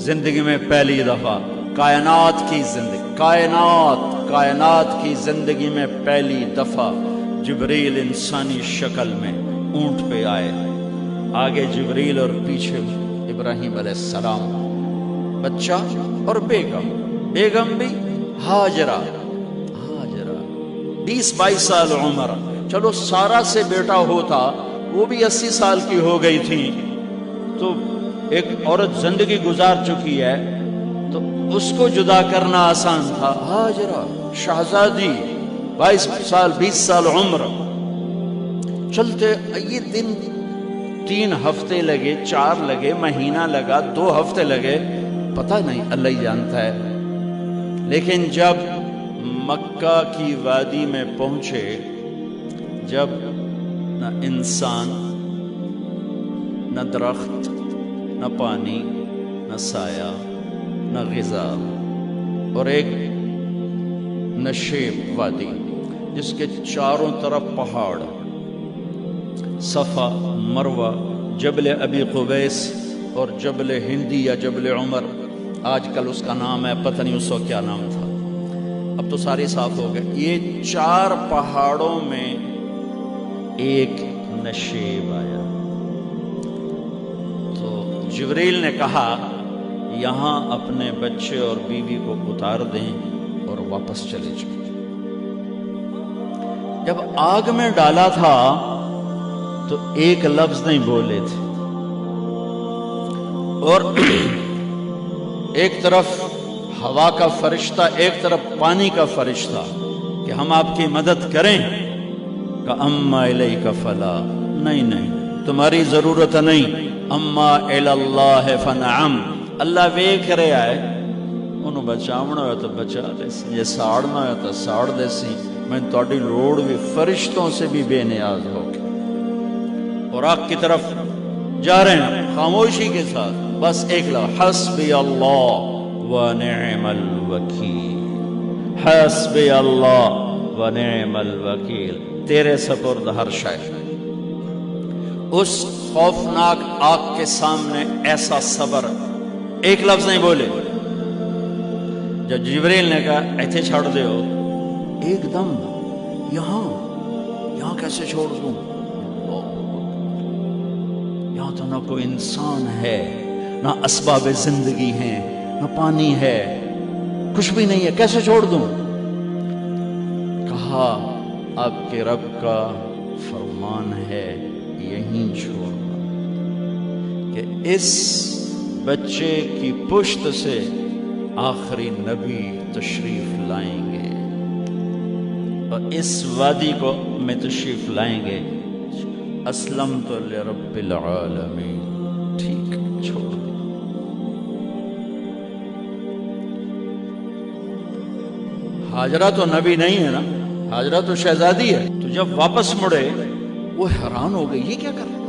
زندگی میں پہلی دفعہ کائنات کی زندگی میں پہلی دفعہ جبریل انسانی شکل میں اونٹ پہ آئے، آگے جبریل اور پیچھے ابراہیم علیہ السلام، بچہ اور بیگم بھی ہاجرہ 20-22 سال عمر، چلو سارا سے بیٹا ہوتا وہ بھی 80 سال کی ہو گئی تھی، تو ایک عورت زندگی گزار چکی ہے تو اس کو جدا کرنا آسان تھا۔ ہاجرہ شہزادی 22 سال 20 سال عمر، چلتے یہ دن 3 ہفتے لگے، 4 لگے، مہینہ لگا، 2 ہفتے لگے، پتہ نہیں، اللہ ہی جانتا ہے۔ لیکن جب مکہ کی وادی میں پہنچے، جب نہ انسان، نہ درخت، نہ پانی، نہ سایہ، نہ غذا، اور ایک نشیب وادی جس کے چاروں طرف پہاڑ، صفا، مروہ، جبل ابی قبیس اور جبل ہندی یا جبل عمر، آج کل اس کا نام ہے، پتہ نہیں اس وقت کیا نام تھا، اب تو سارے صاف ہو گئے۔ یہ 4 پہاڑوں میں ایک نشیب آیا، تو جبریل نے کہا یہاں اپنے بچے اور بیوی کو اتار دیں اور واپس چلے جائیں۔ جب آگ میں ڈالا تھا تو ایک لفظ نہیں بولے تھے، اور ایک طرف ہوا کا فرشتہ، ایک طرف پانی کا فرشتہ کہ ہم آپ کی مدد کریں، کہ اما الیک فلا، نہیں تمہاری ضرورت نہیں، اما اللہ فنعم، اللہ ویکھ رہا ہے، انہوں بچاونا ہوا تو بچا دے سی، یہ ساڑنا ہوا تو ساڑ دے سی، میں تہاڈی لوڑ بھی فرشتوں سے بھی بے نیاز ہو کے، اور آگ کی طرف جا رہے ہیں خاموشی کے ساتھ، بس ایک لفظ، حسبی اللہ ونعم الوکیل، حسبی اللہ ونعم الوکیل، تیرے سپرد ہر شے۔ اس خوفناک آگ کے سامنے ایسا صبر، ایک لفظ نہیں بولے۔ جب جبریل نے کہا ایتھے چھڑ دے ہو، ایک دم یہاں کیسے چھوڑ دوں، یہاں تو نہ کوئی انسان ہے، نہ اسباب زندگی ہیں، نہ پانی ہے، کچھ بھی نہیں ہے، کیسے چھوڑ دوں؟ کہا آپ کے رب کا فرمان ہے یہیں چھوڑنا، کہ اس بچے کی پشت سے آخری نبی تشریف لائیں گے اور اس وادی کو میں تشریف لائیں گے۔ اسلمت لرب العالمین، ٹھیک چھوڑ دیں۔ ہاجرہ تو نبی نہیں ہے نا، ہاجرہ تو شہزادی ہے، تو جب واپس مڑے وہ حیران ہو گئی، یہ کیا کر رہا،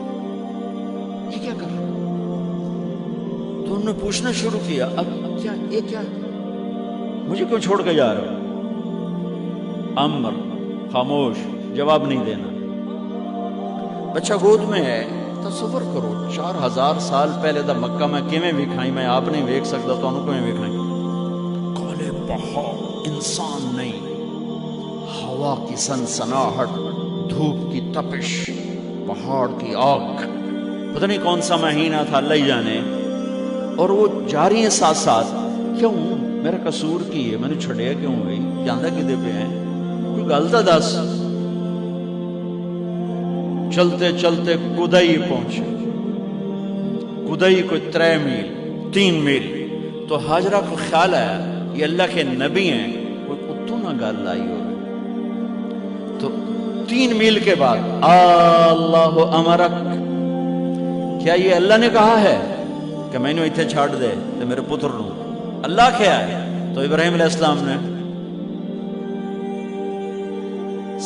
یہ کیا کر رہا؟ تو انہوں نے پوچھنا شروع کیا، اب کیا، یہ کیا، مجھے کیوں چھوڑ کے جا رہا ہو؟ امر، خاموش، جواب نہیں دینا۔ بچہ گود میں ہے، تصور کرو 4000 سال پہلے دا مکہ میں کیویں وکھائی، میں آپ نہیں ویکھ سکتا تو انہوں کیویں وکھائی، کالے پہاڑ، انسان نہیں، ہوا کی سنسناہٹ، دھوپ کی تپش، پہاڑ کی آگ، پتہ نہیں کون سا مہینہ تھا، اللہ ہی جانے، اور وہ جاری ہیں ساتھ ساتھ، کیوں میرا قصور کی ہے، میں نے چھڑیا کیوں گئی، جاندہ کدے پہ ہیں، کوئی غلطہ دس۔ چلتے چلتے کدئی پہنچے، کدئی کوئی 3 میل، تو ہاجرہ کو خیال آیا یہ اللہ کے نبی ہیں، کوئی اتو نہ گل لائی ہو، تو 3 میل کے بعد اللہ امرک، کیا یہ اللہ نے کہا ہے کہ میں نے اتنے چھاڑ دے تو میرے پتر نو، اللہ کیا ہے؟ تو ابراہیم علیہ السلام نے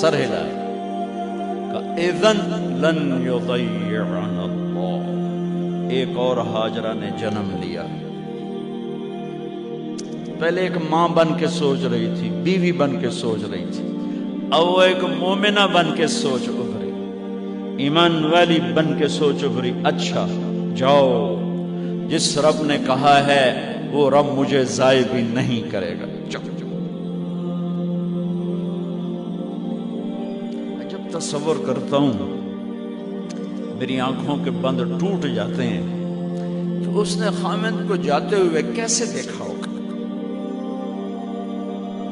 سر ہلایا، کہ اذن لن یضیعنا اللہ۔ ایک اور ہاجرہ نے جنم لیا، پہلے ایک ماں بن کے سوچ رہی تھی، بیوی بن کے سوچ رہی تھی، اب وہ ایک مومنہ بن کے سوچ ابھری، ایمان والی بن کے سوچ ابھری، اچھا جاؤ جس رب نے کہا ہے وہ رب مجھے ضائع بھی نہیں کرے گا. میں جب تصور کرتا ہوں میری آنکھوں کے بند ٹوٹ جاتے ہیں کہ اس نے خامند کو جاتے ہوئے کیسے دیکھا ہوگا.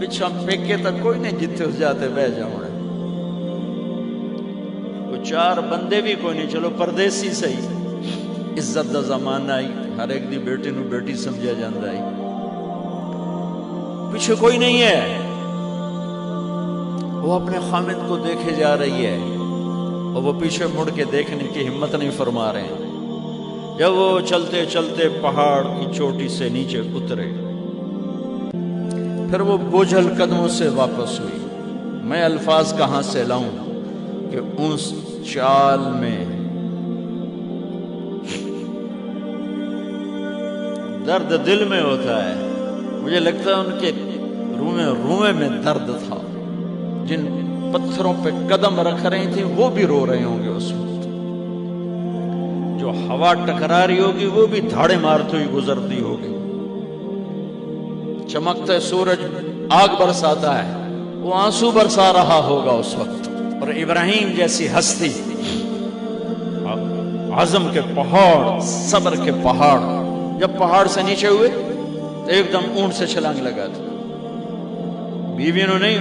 پچھا پھینکے تک کوئی نہیں جتنے اس جاتے بہ جاؤں. وہ چار بندے بھی کوئی نہیں، چلو پردیسی صحیح، عزت دا زمانہ آئی، ہر ایک دی بیٹی نو بیٹی سمجھا جاندہ آئی، پیچھے کوئی نہیں ہے. وہ اپنے خامد کو دیکھے جا رہی ہے اور وہ پیچھے مڑ کے دیکھنے کی ہمت نہیں فرما رہے ہیں. جب وہ چلتے چلتے پہاڑ کی چوٹی سے نیچے اترے، پھر وہ بوجھل قدموں سے واپس ہوئی. میں الفاظ کہاں سے لاؤں کہ اس چال میں درد دل میں ہوتا ہے. مجھے لگتا ہے ان کے روئے میں درد تھا. جن پتھروں پہ قدم رکھ رہی تھی وہ بھی رو رہے ہوں گے اس وقت. جو ہوا ٹکرا رہی ہوگی وہ بھی دھاڑے مارتے ہوئی گزرتی ہوگی. چمکتے سورج آگ برساتا ہے، وہ آنسو برسا رہا ہوگا اس وقت. اور ابراہیم جیسی ہستی، عزم کے پہاڑ، صبر کے پہاڑ، جب پہاڑ سے نیچے ہوئے تو ایک دم اونٹ سے چھلانگ لگا تھا. بیوی نے نہیں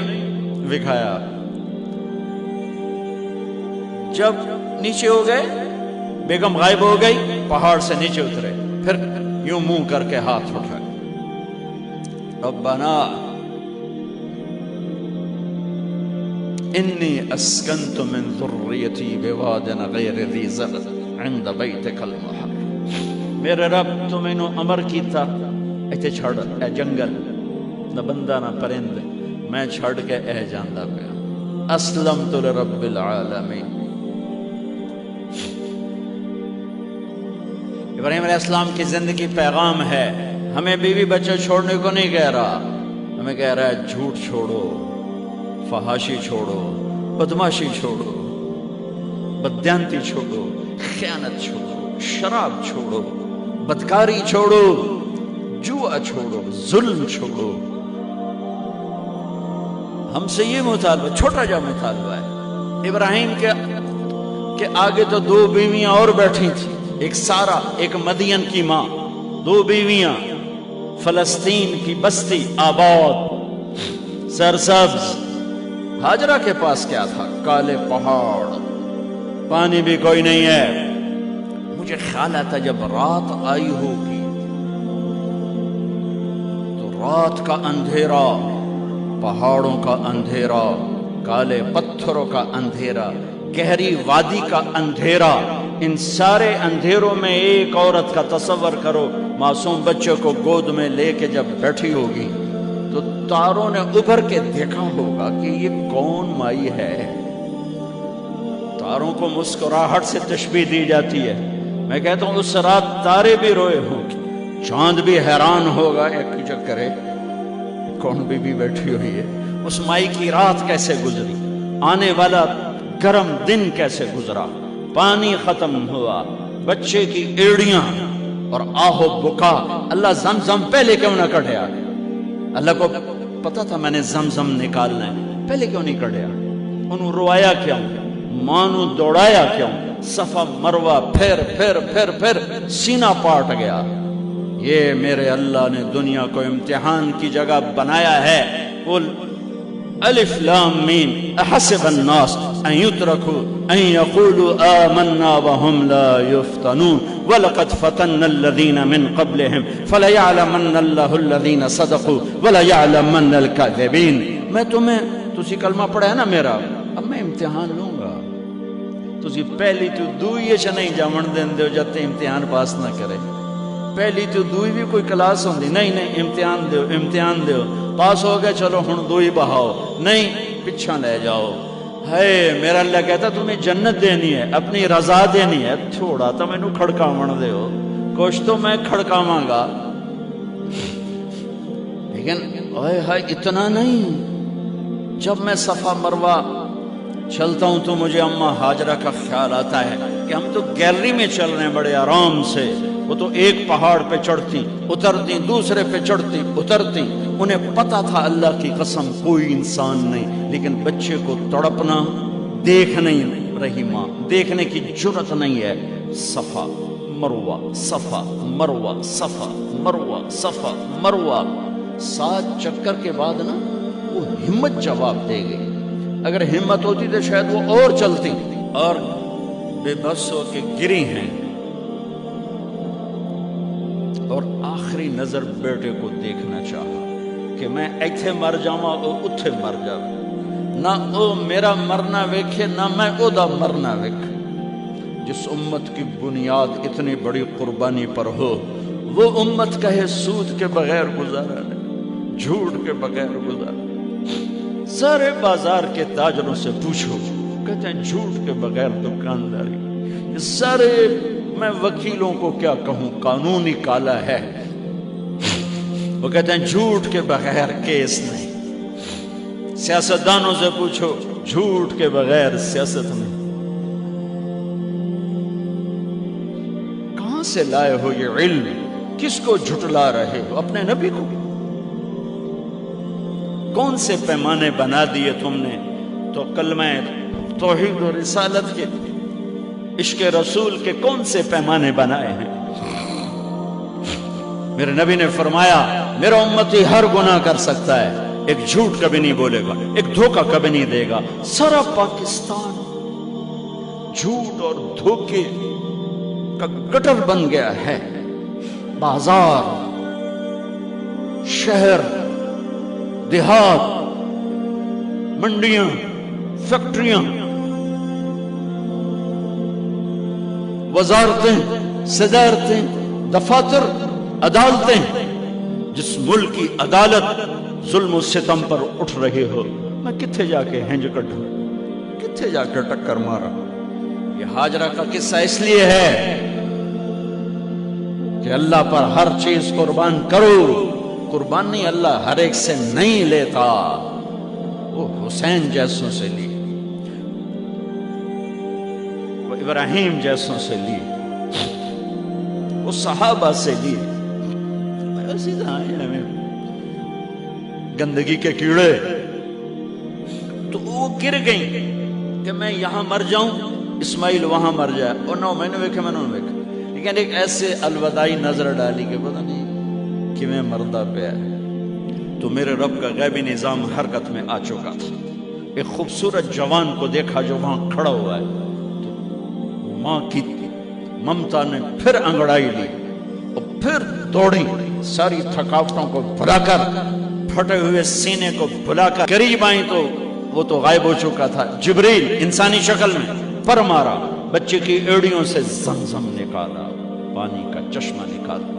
دکھایا. جب نیچے ہو گئے بیگم غائب ہو گئی، پہاڑ سے نیچے اترے، پھر یوں منہ کر کے ہاتھ اٹھائے. ربنا انی اسکنت من ذریتی بواد غیر ذی زرع عند بیتک المحرم. میرے رب تو میں نے امر کیتا ایتھے چھڑ اے جنگل، نہ بندہ نہ پرند، میں چھڑ کے اے جاندہ پیا. اسلمت لرب العالمین. ابراہیم علیہ السلام کی زندگی پیغام ہے. ہمیں بیوی بچے چھوڑنے کو نہیں کہہ رہا، ہمیں کہہ رہا ہے جھوٹ چھوڑو، فحاشی چھوڑو، بدماشی چھوڑو، بددیانتی چھوڑو، خیانت چھوڑو، شراب چھوڑو، بدکاری چھوڑو، جوا چھوڑو، ظلم چھوڑو. ہم سے یہ مطالبہ، چھوٹا جا مطالبہ ہے. ابراہیم کے آگے تو دو بیویاں اور بیٹھی تھی، ایک سارا، ایک مدین کی ماں، دو بیویاں. فلسطین کی بستی آباد سرسبز. ہاجرہ کے پاس کیا تھا؟ کالے پہاڑ، پانی بھی کوئی نہیں ہے. مجھے خیال آتا جب رات آئی ہوگی تو رات کا اندھیرا، پہاڑوں کا اندھیرا، کالے پتھروں کا اندھیرا، گہری وادی کا اندھیرا، ان سارے اندھیروں میں ایک عورت کا تصور کرو، معصوم بچے کو گود میں لے کے جب بیٹھی ہوگی تو تاروں نے ابھر کے دیکھا ہوگا کہ یہ کون مائی ہے. تاروں کو مسکراہٹ سے تشبیہ دی جاتی ہے. میں کہتا ہوں اس رات تارے بھی روئے ہوں گے، چاند بھی حیران ہوگا ایک چکرے کون بی بی بیٹھی ہوئی ہے. اس مائی کی رات کیسے گزری، آنے والا گرم دن کیسے گزرا، پانی ختم ہوا، بچے کی ایڑیاں اور آہو بکا. اللہ زمزم پہلے کیوں نہ کڑھیا؟ اللہ کو پتا تھا میں نے زمزم نکالنا ہے، پہلے کیوں نہیں کڑھیا؟ انہوں روایا کیوں؟ مانو دوڑایا کیوں؟ صفا مروہ پھر پھر پھر پھر سینہ پاٹ گیا. یہ میرے اللہ نے دنیا کو امتحان کی جگہ بنایا ہے. قل الف لام میم احسب الناس ان يتركوا ان يقولوا آمنا وهم لا يفتنون ولقد فتنا الذين من قبلهم فليعلمن الله الذين صدقوا وليعلمن الكاذبين. میں تسی کلمہ پڑھا ہے نا میرا، اب میں امتحان لوں گا. تسی پہلی تو دوئی چ نہیں جامن دین دیو جب تے امتحان پاس نہ کرے. پہلی تو دوئی بھی کوئی کلاس ہوندی نہیں، امتحان دیو، امتحان دیو، پاس ہو گئے چلو ہن دوئی بہاؤ، نہیں پچھا لے جاؤ. ہے میرا اللہ کہتا تمہیں جنت دینی ہے، اپنی رضا دینی ہے، تھوڑا تو میں نو کھڑکاون دے ہو، کچھ تو میں کھڑکاواں گا. لیکن اوئے ہائے اتنا نہیں. جب میں صفا مروہ چلتا ہوں تو مجھے اماں ہاجرہ کا خیال آتا ہے کہ ہم تو گیلری میں چل رہے ہیں بڑے آرام سے، وہ تو ایک پہاڑ پہ چڑھتی اترتی، دوسرے پہ چڑھتی اترتی، انہیں پتا تھا اللہ کی قسم کوئی انسان نہیں، لیکن بچے کو تڑپنا دیکھ نہیں رہی ماں، دیکھنے کی جرت نہیں ہے۔ صفا مروہ، صفا مروہ، صفا مروہ، صفا مروہ، 7 چکر کے بعد نا وہ ہمت جواب دے گئی۔ اگر ہمت ہوتی تو شاید وہ اور چلتی، اور بے بس ہو کے گری ہیں، اور آخری نظر بیٹے کو دیکھنا چاہا کہ میں ایتھے مر جاواں او اتھے مر جاوے، نہ او میرا مرنا ویکھے نہ میں او دا مرنا ویکھے۔ جس امت کی بنیاد اتنی بڑی قربانی پر ہو، وہ امت کہے سود کے بغیر گزارا نہیں، جھوٹ کے بغیر گزارا۔ سارے بازار کے تاجروں سے پوچھو، کہتے ہیں جھوٹ کے بغیر دکانداری۔ سارے میں وکیلوں کو کیا کہوں، قانون ہی کالا ہے، وہ کہتے ہیں جھوٹ کے بغیر کیس نہیں۔ سیاستدانوں سے پوچھو، جھوٹ کے بغیر سیاست نہیں۔ کہاں سے لائے ہو یہ علم؟ کس کو جھٹلا رہے ہو؟ اپنے نبی کو؟ کون سے پیمانے بنا دیے تم نے؟ تو کلمہ توحید و رسالت کے، عشق رسول کے کون سے پیمانے بنائے ہیں؟ میرے نبی نے فرمایا میرا امتی ہر گناہ کر سکتا ہے، ایک جھوٹ کبھی نہیں بولے گا، ایک دھوکہ کبھی نہیں دے گا۔ سارا پاکستان جھوٹ اور دھوکے کا گٹر بن گیا ہے۔ بازار، شہر، دیہات، منڈیاں، فیکٹریاں، وزارتیں، صدارتیں، دفاتر، عدالتیں، جس ملک کی عدالت ظلم و ستم پر اٹھ رہے ہو، میں کتھے جا کے ہنج کٹوں، کتھے جا کے ٹکر مارا۔ یہ ہاجرہ کا قصہ اس لیے ہے کہ اللہ پر ہر چیز قربان کرو۔ قربان نہیں، اللہ ہر ایک سے نہیں لیتا، وہ حسین جیسوں سے لی، وہ ابراہیم جیسوں سے لی، وہ صحابہ سے لی۔ ایسی ہمیں گندگی کے کیڑے تو وہ گر گئیں کہ میں یہاں مر جاؤں، اسماعیل وہاں مر جائے، اور نو میں نے ویکھے، میں نے ویکھے، لیکن ایک ایسے الوداعی نظر ڈالی کہ پتہ نہیں کہ میں مردہ پہ ہے۔ تو میرے رب کا غیبی نظام حرکت میں آ چکا تھا۔ ایک خوبصورت جوان کو دیکھا جو وہاں کھڑا ہوا ہے، تو ماں کی ممتا نے پھر انگڑائی لی اور پھر دوڑی، ساری تھکاوٹوں کو بھلا کر، پھٹے ہوئے سینے کو بھلا کر قریب آئیں تو وہ تو غائب ہو چکا تھا۔ جبریل انسانی شکل میں پر مارا، بچے کی ایڑیوں سے زمزم نکالا، پانی کا چشمہ نکالا،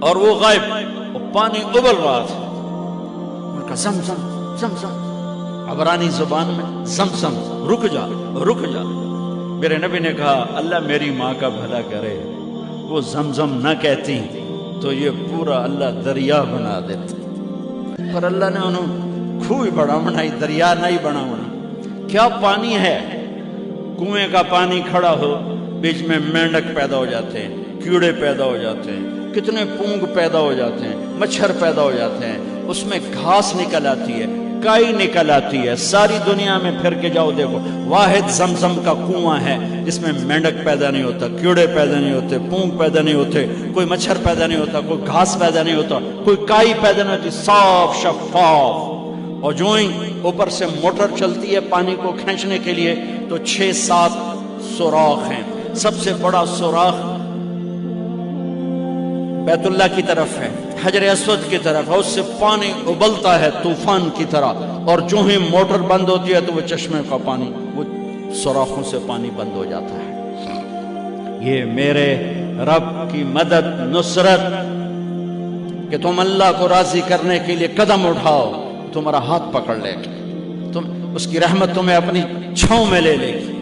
اور وہ غائب، وہ پانی ابل رہا تھا۔ میں کہا زمزم زمزم، عبرانی زبان میں زمزم، رک جا رک جا۔ میرے نبی نے کہا اللہ میری ماں کا بھلا کرے، وہ زمزم نہ کہتی تو یہ پورا اللہ دریا بنا دیتا، پر اللہ نے انہوں کھوئی بڑا بنائی، دریا نہیں بنا بنا۔ کیا پانی ہے؟ کنویں کا پانی کھڑا ہو، بیچ میں مینڈک پیدا ہو جاتے ہیں، کیڑے پیدا ہو جاتے ہیں، کتنے پونگ پیدا ہو جاتے ہیں، مچھر پیدا ہو جاتے ہیں، اس میں گھاس نکل آتی ہے، کائی نکل آتی ہے۔ ساری دنیا میں پھر کے جاؤ دیکھو، واحد زمزم کا کنواں ہے جس میں مینڈک پیدا نہیں ہوتا، کیڑے پیدا نہیں ہوتے، پونگ پیدا نہیں ہوتے، کوئی مچھر پیدا نہیں ہوتا، کوئی گھاس پیدا نہیں ہوتا، کوئی کائی پیدا نہیں ہوتی، صاف شفاف۔ اور جو ہی اوپر سے موٹر چلتی ہے پانی کو کھینچنے کے لیے تو 6-7 سوراخ ہیں۔ سب سے بڑا سوراخ بیت اللہ کی طرف ہے، حجر اسود کی طرف ہے، اس سے پانی ابلتا ہے طوفان کی طرح، اور جو ہی موٹر بند ہوتی ہے تو وہ چشمے کا پانی، وہ سوراخوں سے پانی بند ہو جاتا ہے۔ یہ میرے رب کی مدد، نصرت، کہ تم اللہ کو راضی کرنے کے لیے قدم اٹھاؤ، تمہارا ہاتھ پکڑ لے گی، تم اس کی رحمت تمہیں اپنی چھاؤں میں لے لے گی۔